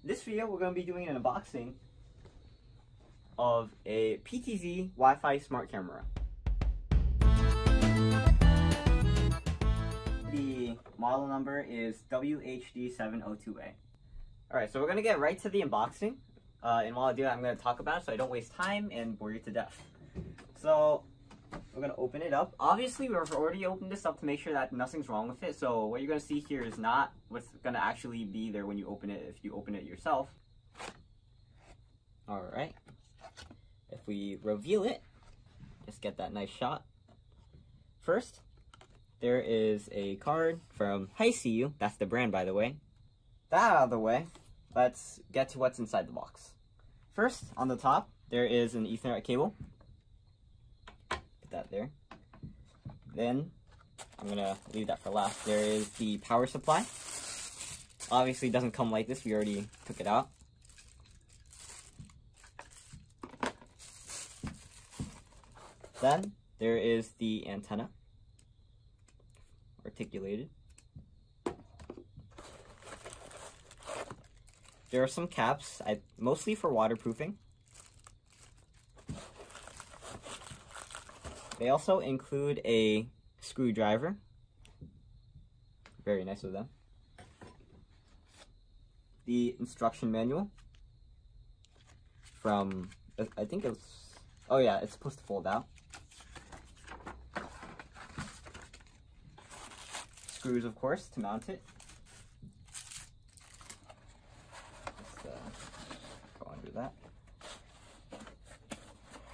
In this video, we're going to be doing an unboxing of a PTZ Wi-Fi smart camera. The model number is WHD702A. Alright, so we're going to get right to the unboxing. And while I do that, I'm going to talk about it so I don't waste time and bore you to death. So, we're going to open it up. Obviously, we've already opened this up to make sure that nothing's wrong with it. So, what you're going to see here is not what's going to actually be there when you open it, if you open it yourself. Alright. If we reveal it, just get that nice shot. First, there is a card from Hiseeu. That's the brand, by the way. That out of the way, let's get to what's inside the box. First, on the top, there is an Ethernet cable. Put that there. Then, I'm going to leave that for last. There is the power supply. Obviously, it doesn't come like this. We already took it out. Then, there is the antenna. Articulated. There are some caps, mostly for waterproofing. They also include a screwdriver. Very nice of them. The instruction manual from, I think it's, oh yeah, it's supposed to fold out. Screws, of course, to mount it. Go under that.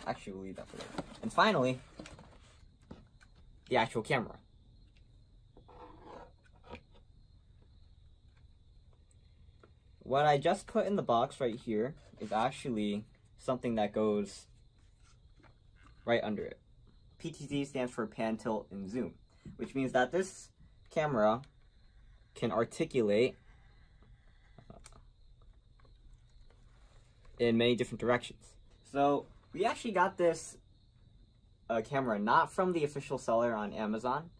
Actually, we'll leave that for later. And finally, the actual camera. What I just put in the box right here is actually something that goes right under it. PTZ stands for pan, tilt, and zoom, which means that this camera can articulate in many different directions. So we actually got this camera not from the official seller on Amazon,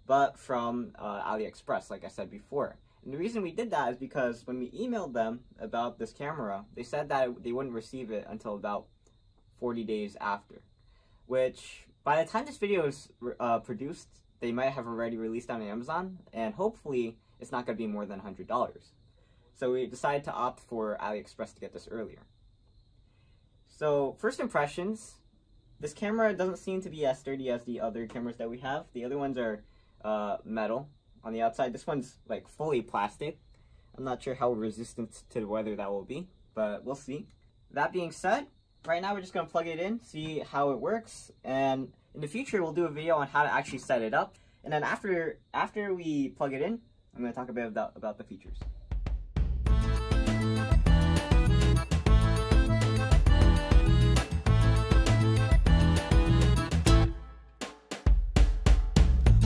but from AliExpress, like I said before. And the reason we did that is because when we emailed them about this camera, they said that they wouldn't receive it until about 40 days after, which by the time this video is produced, they might have already released on Amazon, and hopefully it's not going to be more than $100. So we decided to opt for AliExpress to get this earlier. So first impressions, this camera doesn't seem to be as sturdy as the other cameras that we have. The other ones are metal on the outside. This one's like fully plastic. I'm not sure how resistant to the weather that will be, but we'll see. That being said, right now we're just going to plug it in, see how it works, and in the future we'll do a video on how to actually set it up. And then after we plug it in, I'm going to talk a bit about the features.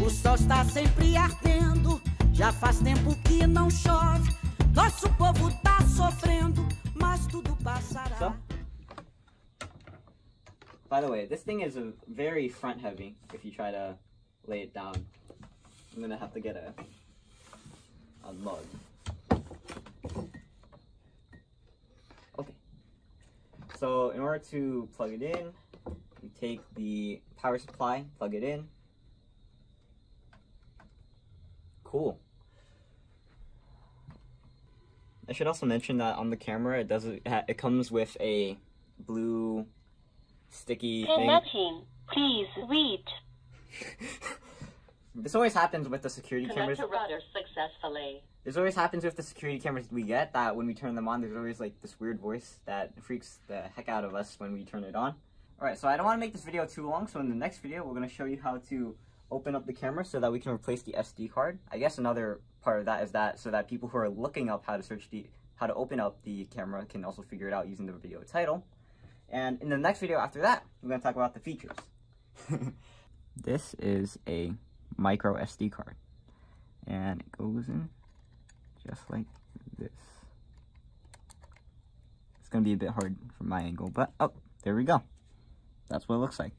O sol está sempre ardendo, já faz tempo que não chove. Nosso povo tá sofrendo, mas tudo passará. So, by the way, this thing is very front heavy if you try to lay it down. I'm gonna have to get a mug. Okay. So in order to plug it in, you take the power supply, plug it in. Cool. I should also mention that on the camera, it comes with a blue sticky thing. Connecting. Please wait. This always happens with the security cameras. Connect to router successfully. This always happens with the security cameras we get, that when we turn them on, there's always like this weird voice that freaks the heck out of us when we turn it on. Alright, so I don't want to make this video too long, so in the next video, we're going to show you how to open up the camera so that we can replace the SD card. I guess another part of that is that so that people who are looking up how to open up the camera can also figure it out using the video title. And in the next video after that, we're going to talk about the features. This is a micro SD card, and it goes in just like this. It's going to be a bit hard from my angle, but oh, there we go. That's what it looks like.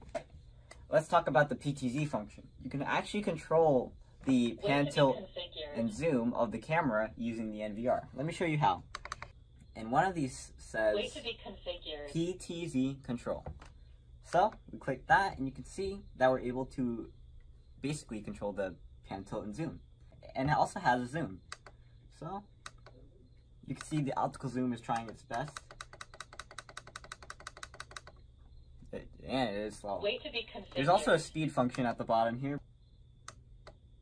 Let's talk about the PTZ function. You can actually control the pan, tilt, and zoom of the camera using the NVR. Let me show you how. And one of these says Wait to be configured. PTZ control. So we click that, and you can see that we're able to basically control the pan, tilt, and zoom. And it also has a zoom. So you can see the optical zoom is trying its best. And it is slow. Wait to be configured. There's also a speed function at the bottom here.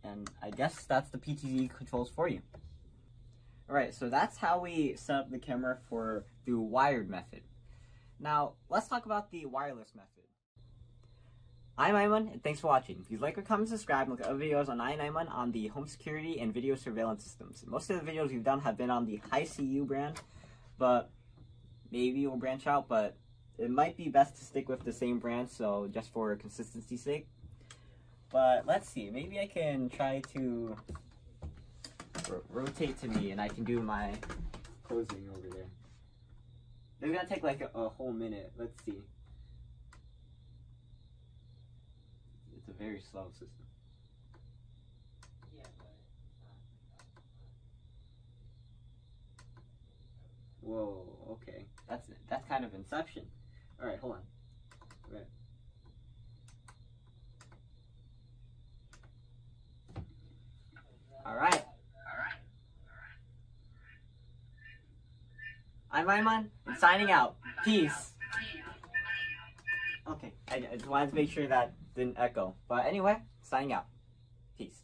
And I guess that's the PTZ controls for you. Alright, so that's how we set up the camera for the wired method. Now, let's talk about the wireless method. I'm Aiman, and thanks for watching. If you like or comment, subscribe, and look at other videos on EyeOnAiman on the home security and video surveillance systems. Most of the videos we've done have been on the Hiseeu brand, but maybe we'll branch out, but it might be best to stick with the same brand, so just for consistency's sake. But let's see, maybe I can try to rotate to me, and I can do my posing over there. It's gonna take like a whole minute. Let's see. It's a very slow system. Whoa, okay. That's kind of Inception. Alright, hold on. Right. Alright. I'm Aiman, and signing out. Peace. Okay, I just wanted to make sure that didn't echo. But anyway, signing out. Peace.